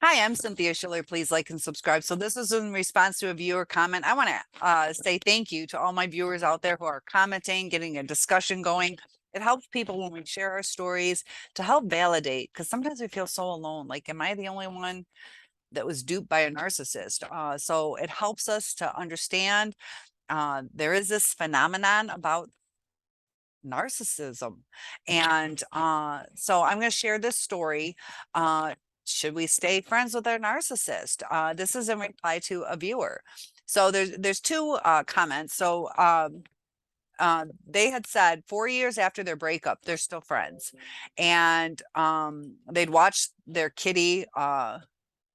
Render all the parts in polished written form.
Hi, I'm Cynthia Schiller. Please like and subscribe. So this is in response to a viewer comment. I want to say thank you to all my viewers out there who are commenting, getting a discussion going. It helps people when we share our stories to help validate, because sometimes we feel so alone. Like, am I the only one that was duped by a narcissist? So it helps us to understand there is this phenomenon about narcissism. And so I'm going to share this story. Should we stay friends with our narcissist? This is in reply to a viewer. So there's two comments. So they had said 4 years after their breakup, they're still friends, and they'd watch their kitty,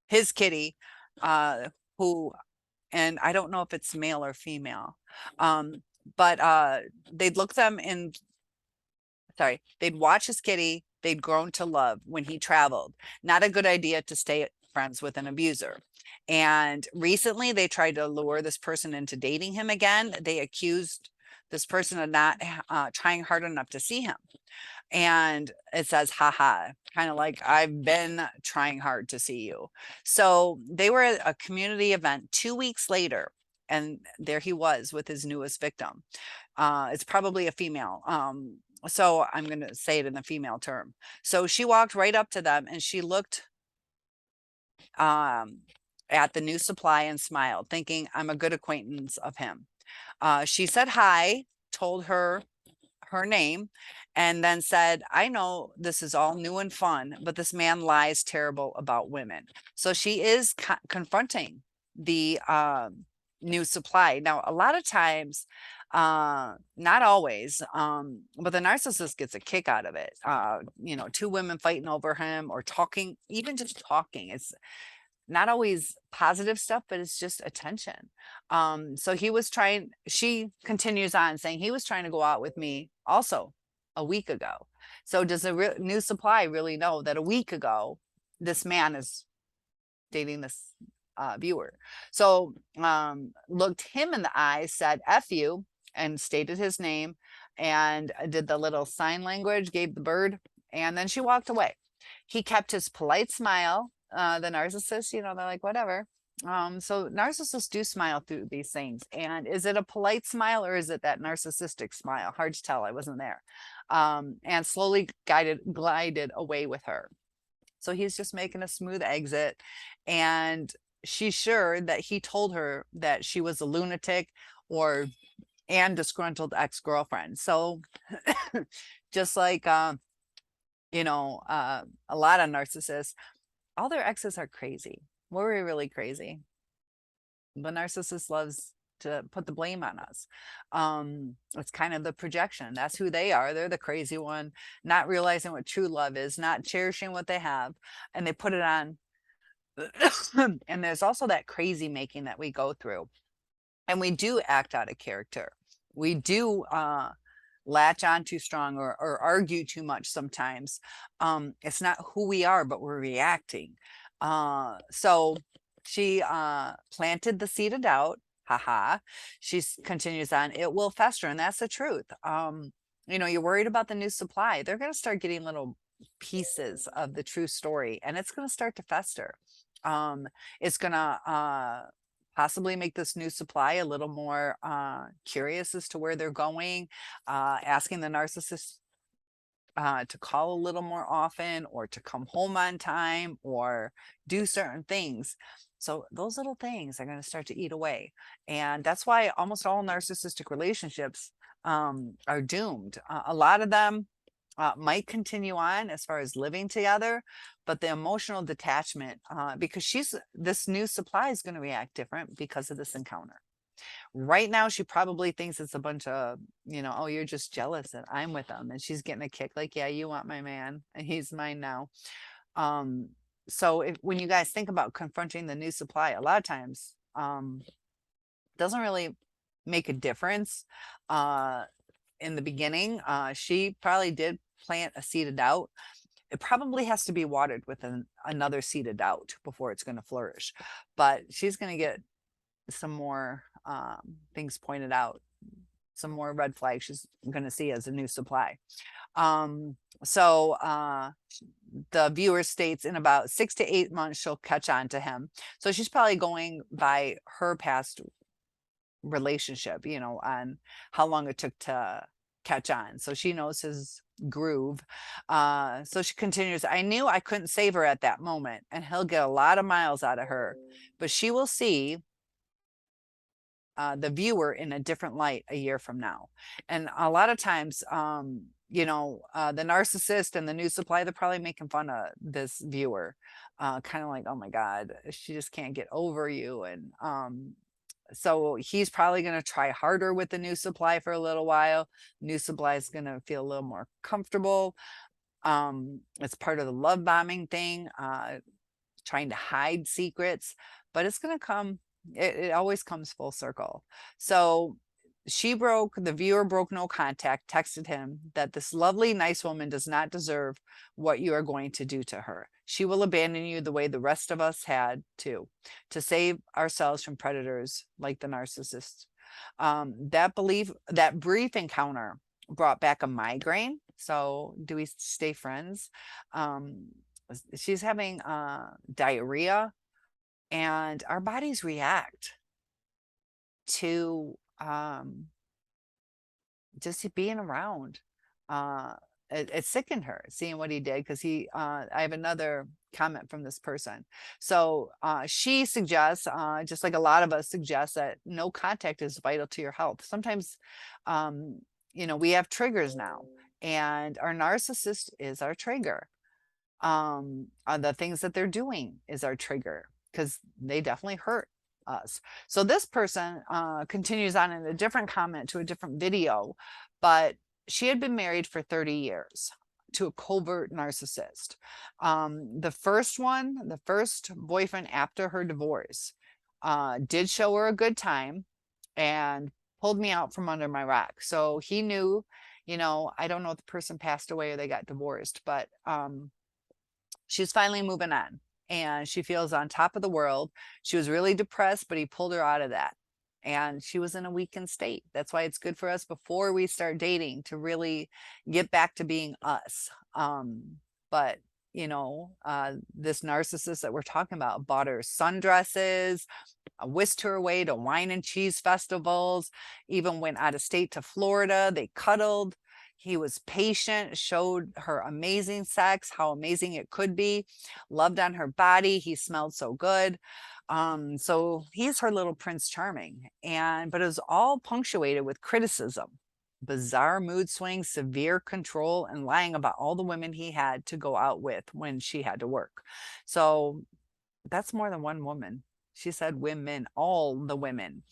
his kitty, who, and I don't know if it's male or female, but they'd look them in sorry, they'd watch his kitty they'd grown to love when he traveled. Not a good idea to stay friends with an abuser. And recently they tried to lure this person into dating him again. They accused this person of not trying hard enough to see him. And it says, haha, kind of like, I've been trying hard to see you. So they were at a community event 2 weeks later, and there he was with his newest victim. It's probably a female. So I'm going to say it in the female term. So she walked right up to them and she looked at the new supply and smiled, thinking, I'm a good acquaintance of him. She said hi, told her name, and then said, I know this is all new and fun, but this man lies terrible about women. So she is confronting the new supply. Now, a lot of times, not always, but the narcissist gets a kick out of it. Two women fighting over him or talking, even just talking. It's not always positive stuff, but it's just attention. So she continues on saying he was trying to go out with me also a week ago. So does the new supply really know that a week ago, this man is dating this viewer? So looked him in the eye, said, F you, and stated his name, and did the little sign language, gave the bird, and then she walked away. He kept his polite smile. The narcissist, they're like, whatever. So narcissists do smile through these things. And is it a polite smile or is it that narcissistic smile? Hard to tell. I wasn't there. And slowly glided away with her. So he's just making a smooth exit. And she's sure that he told her that she was a lunatic and disgruntled ex-girlfriend. So just like, a lot of narcissists, all their exes are crazy. We're really crazy. The narcissist loves to put the blame on us. It's kind of the projection. That's who they are. They're the crazy one, not realizing what true love is, not cherishing what they have, and they put it on. And there's also that crazy making that we go through. And we do act out of character. We do latch on too strong or argue too much sometimes. It's not who we are, but we're reacting. So she planted the seed of doubt. Haha. She continues on, it will fester. And that's the truth. You're worried about the new supply. They're going to start getting little pieces of the true story, and it's going to start to fester. It's going to possibly make this new supply a little more curious as to where they're going, asking the narcissist to call a little more often or to come home on time or do certain things. So those little things are going to start to eat away. And that's why almost all narcissistic relationships are doomed. A lot of them might continue on as far as living together, but the emotional detachment, because this new supply is going to react different because of this encounter. Right now, she probably thinks it's a bunch of, oh, you're just jealous that I'm with him. And she's getting a kick like, yeah, you want my man and he's mine now. So when you guys think about confronting the new supply, a lot of times doesn't really make a difference in the beginning. She probably did plant a seed of doubt. It probably has to be watered with another seed of doubt before it's going to flourish. But she's going to get some more things pointed out some more red flags she's going to see as a new supply. Um, so the viewer states in about 6 to 8 months, she'll catch on to him. So she's probably going by her past relationship, you know, on how long it took to catch on. So she knows his groove. So she continues, I knew I couldn't save her at that moment, and he'll get a lot of miles out of her, but she will see the viewer in a different light a year from now. And a lot of times, you know, the narcissist and the new supply, they're probably making fun of this viewer, kind of like, oh my God, she just can't get over you. And so he's probably going to try harder with the new supply for a little while. New supply is going to feel a little more comfortable. It's part of the love bombing thing, trying to hide secrets, but it's going to come. It always comes full circle. So the viewer broke no contact, texted him that this lovely, nice woman does not deserve what you are going to do to her. She will abandon you the way the rest of us had to save ourselves from predators like the narcissist. That brief encounter brought back a migraine. So do we stay friends? She's having diarrhea, and our bodies react to just being around. It sickened her seeing what he did, because I have another comment from this person. So she suggests, just like a lot of us suggest, that no contact is vital to your health. Sometimes, you know, we have triggers now, and our narcissist is our trigger. The things that they're doing is our trigger, because they definitely hurt us. So this person continues on in a different comment to a different video, but she had been married for 30 years to a covert narcissist. The first boyfriend after her divorce, did show her a good time and pulled me out from under my rock. So he knew, you know, I don't know if the person passed away or they got divorced, but she's finally moving on, and she feels on top of the world. She was really depressed, but he pulled her out of that, and she was in a weakened state. That's why it's good for us before we start dating to really get back to being us. But you know, this narcissist that we're talking about bought her sundresses, whisked her away to wine and cheese festivals, even went out of state to Florida. They cuddled. He was patient, showed her amazing sex, how amazing it could be, loved on her body. He smelled so good. So he's her little Prince Charming. But it was all punctuated with criticism, bizarre mood swings, severe control, and lying about all the women he had to go out with when she had to work. So that's more than one woman. She said women, all the women.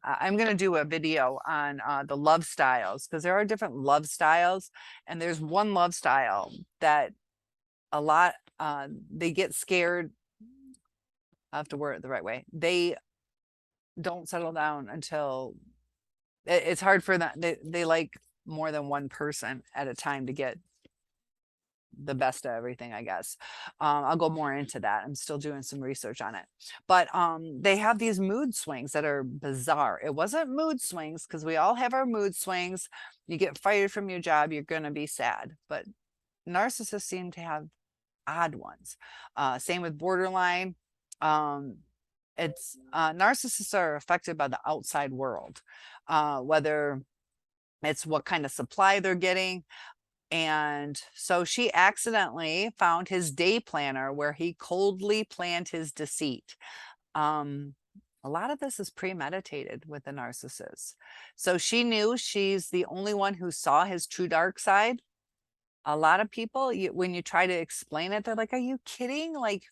I'm going to do a video on the love styles, because there are different love styles, and there's one love style that a lot, they get scared. I have to word it the right way. They don't settle down until it's hard for them. They like more than one person at a time to get the best of everything, I guess. I'll go more into that. I'm still doing some research on it. But they have these mood swings that are bizarre. It wasn't mood swings, because we all have our mood swings. You get fired from your job, you're going to be sad. But narcissists seem to have odd ones. Same with borderline. Narcissists are affected by the outside world, whether it's what kind of supply they're getting. And so she accidentally found his day planner where he coldly planned his deceit. A lot of this is premeditated with the narcissist. So she knew she's the only one who saw his true dark side. A lot of people, when you try to explain it, they're like, are you kidding? Like,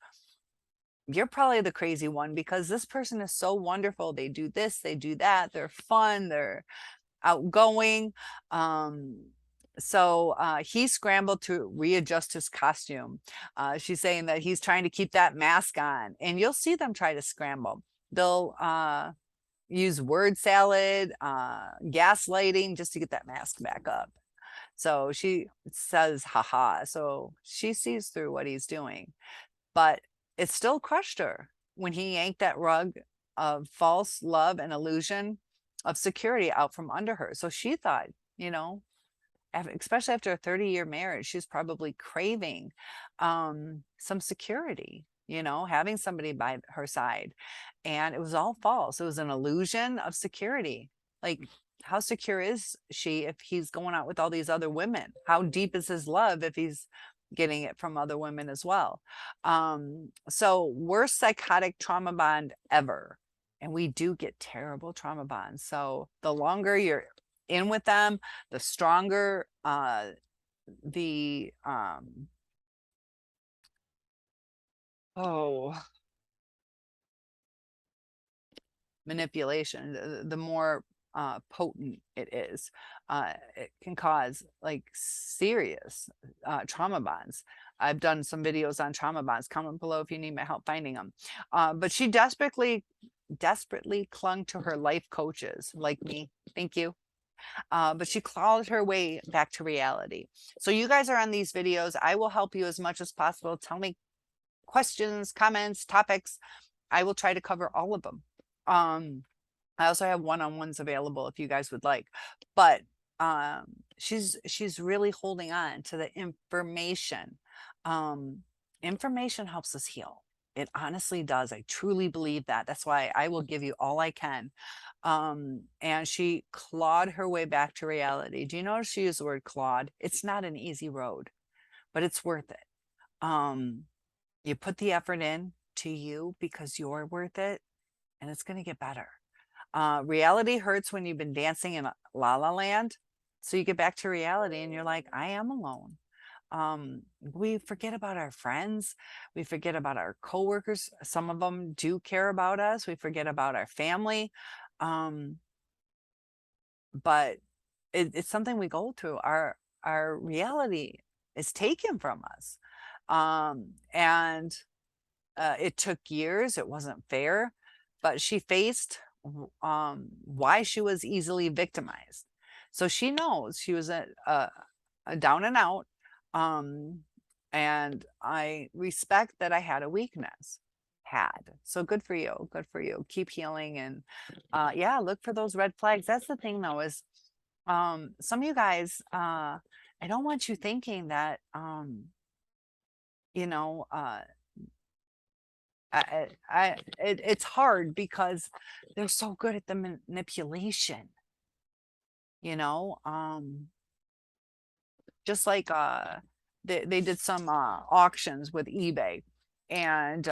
you're probably the crazy one, because this person is so wonderful. They do this, they do that. They're fun. They're outgoing. So he scrambled to readjust his costume. She's saying that he's trying to keep that mask on, and you'll see them try to scramble. They'll use word salad, gaslighting, just to get that mask back up. So she says, haha. So she sees through what he's doing, but it still crushed her when he yanked that rug of false love and illusion of security out from under her. So she thought, especially after a 30-year marriage, she's probably craving some security, having somebody by her side. And it was all false. It was an illusion of security. Like, how secure is she if he's going out with all these other women? How deep is his love if he's getting it from other women as well? So worst psychotic trauma bond ever. And we do get terrible trauma bonds. So the longer you're in with them, the stronger the oh manipulation, the more potent it is. It can cause like serious trauma bonds. I've done some videos on trauma bonds. Comment below if you need my help finding them. But she desperately clung to her life coaches like me. Thank you. But she clawed her way back to reality. So you guys are on these videos. I will help you as much as possible. Tell me questions, comments, topics. I will try to cover all of them. I also have one-on-ones available if you guys would like. But she's really holding on to the information. Information helps us heal. It honestly does. I truly believe that. That's why I will give you all I can. And she clawed her way back to reality. Do you notice she used the word clawed? It's not an easy road, but it's worth it. You put the effort in to you because you're worth it, and it's going to get better. Reality hurts when you've been dancing in la la land. So you get back to reality and you're like, I am alone. We forget about our friends. We forget about our coworkers. Some of them do care about us. We forget about our family. But it's something we go through. Our reality is taken from us. And it took years. It wasn't fair, but she faced why she was easily victimized. So she knows she was a down and out. And I respect that I had a weakness. So good for you. Good for you. Keep healing. And yeah, look for those red flags. That's the thing though, is some of you guys, I don't want you thinking that you know, it's hard because they're so good at the manipulation, you know, just like they did some auctions with eBay, and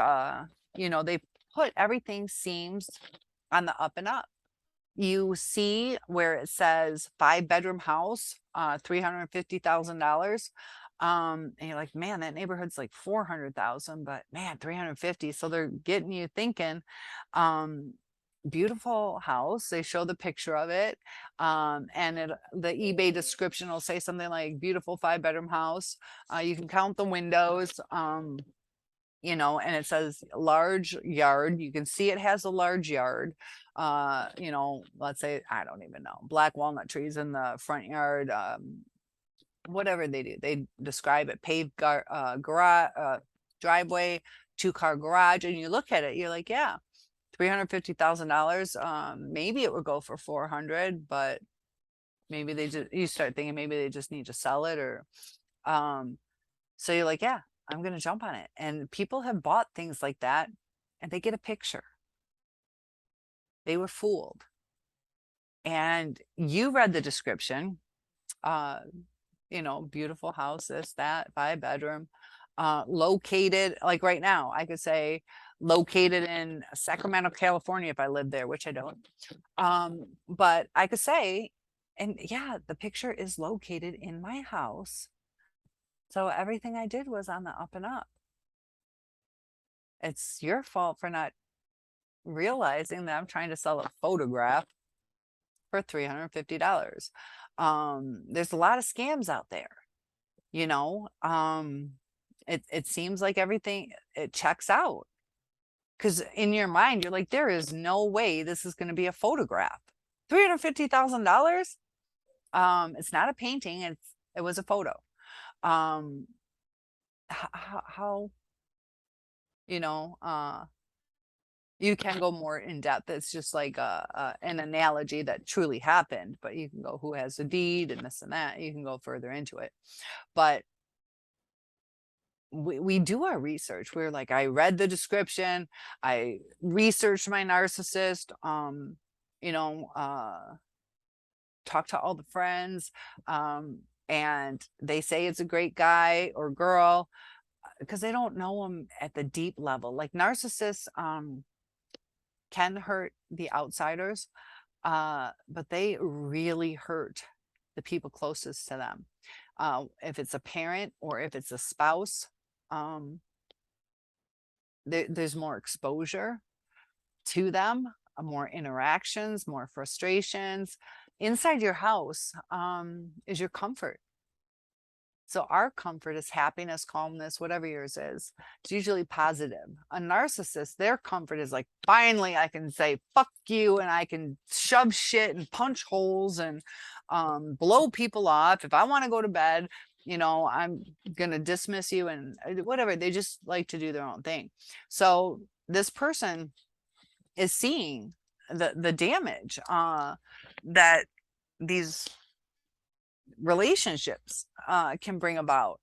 they put everything seems on the up and up. You see where it says 5-bedroom house, $350,000. And you're like, man, that neighborhood's like 400,000, but man, 350. So they're getting you thinking, beautiful house. They show the picture of it. And the eBay description will say something like beautiful 5-bedroom house. You can count the windows. And it says large yard. You can see it has a large yard. Let's say, I don't even know, black walnut trees in the front yard. Whatever they do, they describe it, paved garage, driveway, 2-car garage. And you look at it, you're like, yeah, $350,000. Maybe it would go for 400, but maybe you start thinking maybe they just need to sell it, or so you're like, yeah, I'm going to jump on it. And people have bought things like that and they get a picture. They were fooled. And you read the description, beautiful house, this, that, 5-bedroom, located, like right now, I could say located in Sacramento, California, if I lived there, which I don't. But I could say, and yeah, the picture is located in my house. So everything I did was on the up and up. It's your fault for not realizing that I'm trying to sell a photograph for $350. There's a lot of scams out there, it seems like everything, it checks out, because in your mind you're like, there is no way this is going to be a photograph. $350,000. It's not a painting, it was a photo. How You can go more in depth. It's just like an analogy that truly happened, but you can go who has the deed and this and that. You can go further into it. But we do our research. We're like, I read the description, I researched my narcissist, you know, talk to all the friends, and they say it's a great guy or girl because they don't know them at the deep level. Like narcissists can hurt the outsiders, but they really hurt the people closest to them. If it's a parent or if it's a spouse, um, there's more exposure to them, more interactions, more frustrations. Inside your house is your comfort. So our comfort is happiness, calmness, whatever yours is. It's usually positive. A narcissist, their comfort is like, finally, I can say fuck you and I can shove shit and punch holes and blow people off. If I want to go to bed, you know, I'm going to dismiss you and whatever. They just like to do their own thing. So this person is seeing the damage that these relationships can bring about,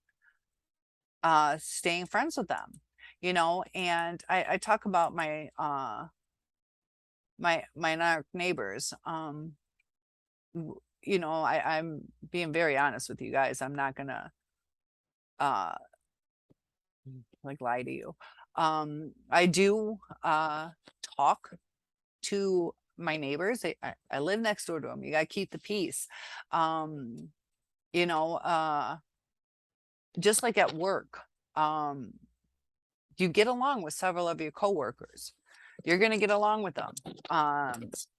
staying friends with them, you know. And I talk about my my neighbors. You know, I'm being very honest with you guys. I'm not gonna uh like lie to you. I do talk to my neighbors. I live next door to them. You got to keep the peace. Um, you know, just like at work, um, you get along with several of your coworkers. You're going to get along with them.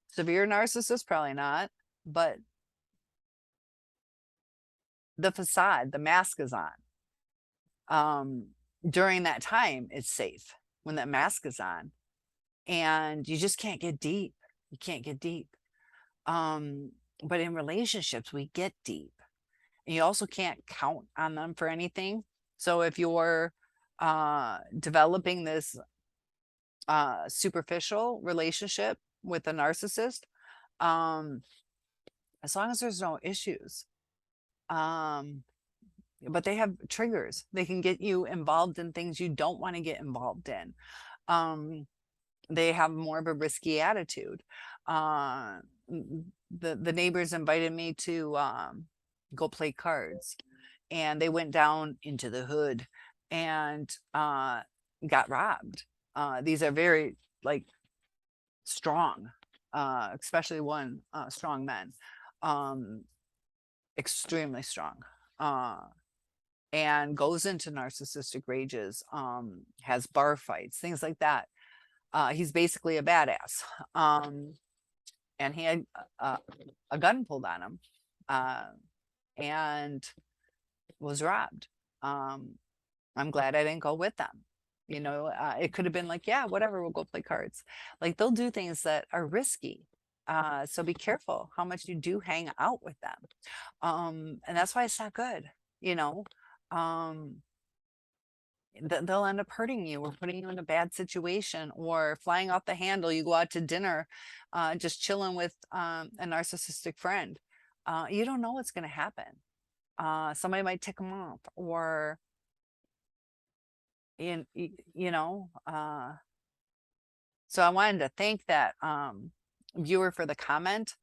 Severe narcissist, probably not, but the facade, the mask is on. During that time, it's safe when that mask is on, and you just can't get deep. You can't get deep. But in relationships, we get deep. And you also can't count on them for anything. So if you're developing this superficial relationship with a narcissist, um, as long as there's no issues, um, but they have triggers. They can get you involved in things you don't want to get involved in. They have more of a risky attitude. The neighbors invited me to go play cards, and they went down into the hood and got robbed. These are very like strong, especially one strong men, um, extremely strong, and goes into narcissistic rages, has bar fights, things like that. He's basically a badass. And he had a gun pulled on him, and was robbed. I'm glad I didn't go with them. You know, it could have been like, yeah, whatever, we'll go play cards. Like they'll do things that are risky. So be careful how much you do hang out with them. And that's why it's not good, you know. They'll end up hurting you or putting you in a bad situation or flying off the handle. You go out to dinner, just chilling with a narcissistic friend. You don't know what's going to happen. Somebody might tick them off, or you know. So I wanted to thank that viewer for the comment,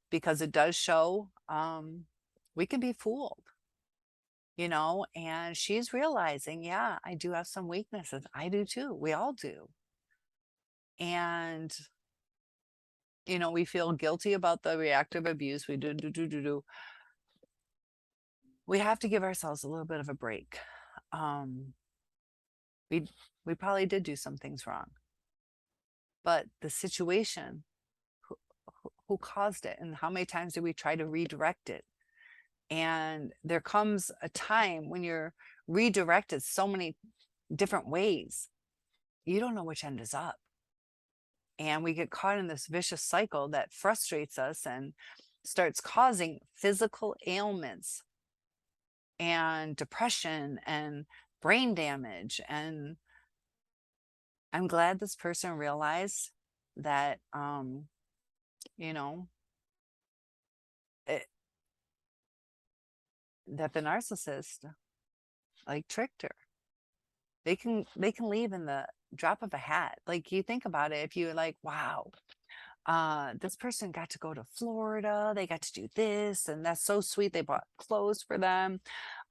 because it does show we can be fooled, you know. And she's realizing, yeah, I do have some weaknesses. I do too. We all do. And you know, we feel guilty about the reactive abuse. We do. We have to give ourselves a little bit of a break. Um, we we probably did do some things wrong, but the situation, who caused it, and how many times did we try to redirect it? And there comes a time when you're redirected so many different ways, you don't know which end is up. And we get caught in this vicious cycle that frustrates us and starts causing physical ailments and depression and brain damage and I'm glad this person realized that, you know, it, that the narcissist like tricked her. They can leave in the drop of a hat. Like, you think about it, if you're like, wow, this person got to go to Florida, they got to do this, and that's so sweet. They bought clothes for them.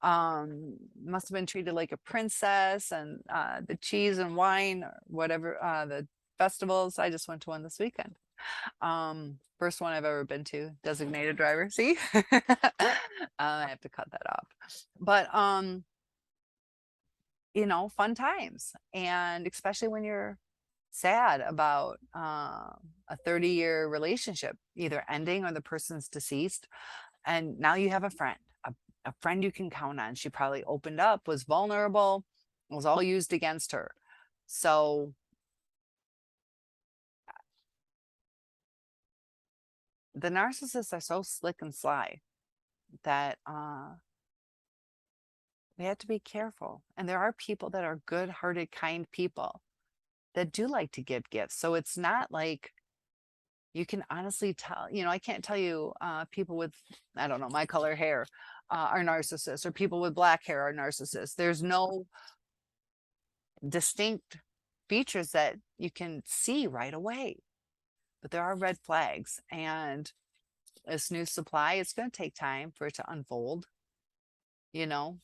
Must have been treated like a princess, and the cheese and wine, or whatever, the festivals. I just went to one this weekend. First one I've ever been to, designated driver. See? I have to cut that off. But fun times. And especially when you're sad about a 30-year relationship either ending or the person's deceased, and now you have a friend you can count on. She probably opened up, was vulnerable, was all used against her. So the narcissists are so slick and sly that we have to be careful. And there are people that are good-hearted, kind people that do like to give gifts. So it's not like you can honestly tell, I can't tell you people with, I don't know, my color hair are narcissists, or people with black hair are narcissists. There's no distinct features that you can see right away, but there are red flags. And this new supply, it's going to take time for it to unfold, you know.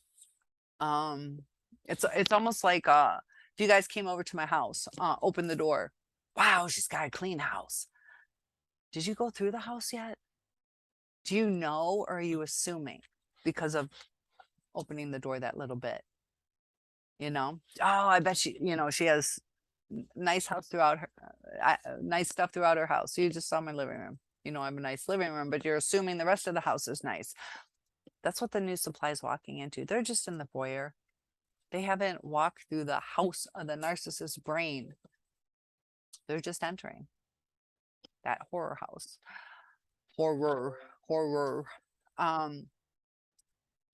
um it's almost like if you guys came over to my house, open the door, wow, she's got a clean house. Did you go through the house yet? Do you know, or are you assuming because of opening the door that little bit? Oh, I bet she has nice house throughout her, nice stuff throughout her house. So you just saw my living room. I have a nice living room, but you're assuming the rest of the house is nice. That's what the new supply is walking into. They're just in the foyer. They haven't walked through the house of the narcissist brain. They're just entering that horror house. Horror. Um,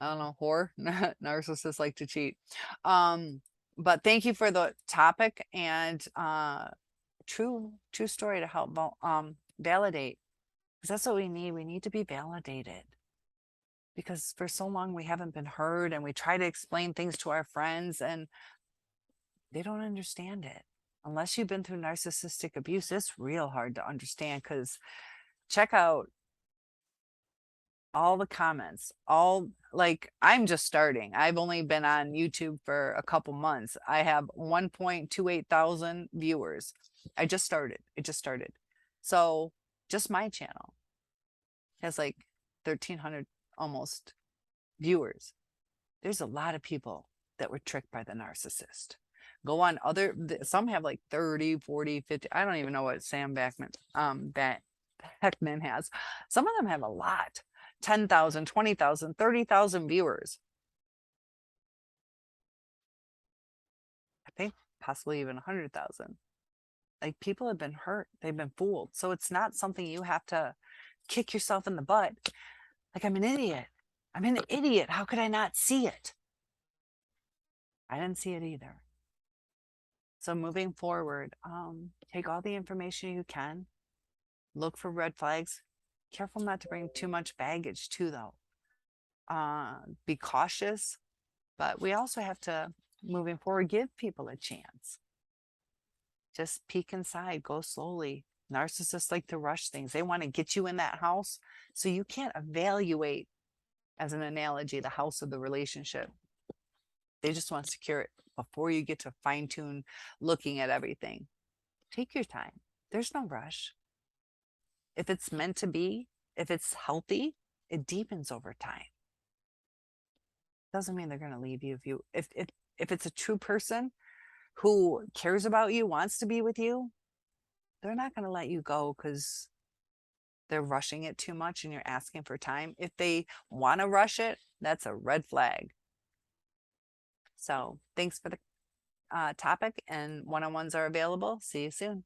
I don't know, horror. Narcissists like to cheat. But thank you for the topic, and true story to help validate, because that's what we need. We need to be validated, because for so long we haven't been heard, and we try to explain things to our friends and they don't understand it. Unless you've been through narcissistic abuse, it's real hard to understand. Because check out all the comments, I'm just starting. I've only been on YouTube for a couple months. I have 1.28 thousand viewers. It just started. So just my channel has like 1,300 almost viewers. There's a lot of people that were tricked by the narcissist. Go on some have like 30, 40, 50. I don't even know what Sam Backman has. Some of them have a lot. 10,000, 20,000, 30,000 viewers. I think possibly even 100,000. Like, people have been hurt. They've been fooled. So it's not something you have to kick yourself in the butt. Like, I'm an idiot. How could I not see it? I didn't see it either. So moving forward, take all the information you can, look for red flags. Careful not to bring too much baggage too, though. Be cautious, but we also have to, moving forward, give people a chance. Just peek inside, go slowly. Narcissists like to rush things. They want to get you in that house so you can't evaluate, as an analogy, the house of the relationship. They just want to secure it before you get to fine tune looking at everything. Take your time. There's no rush. If it's meant to be, if it's healthy, it deepens over time. Doesn't mean they're going to leave you. If it's a true person who cares about you, wants to be with you, they're not going to let you go because they're rushing it too much and you're asking for time. If they want to rush it, that's a red flag. So thanks for the topic, and one-on-ones are available. See you soon.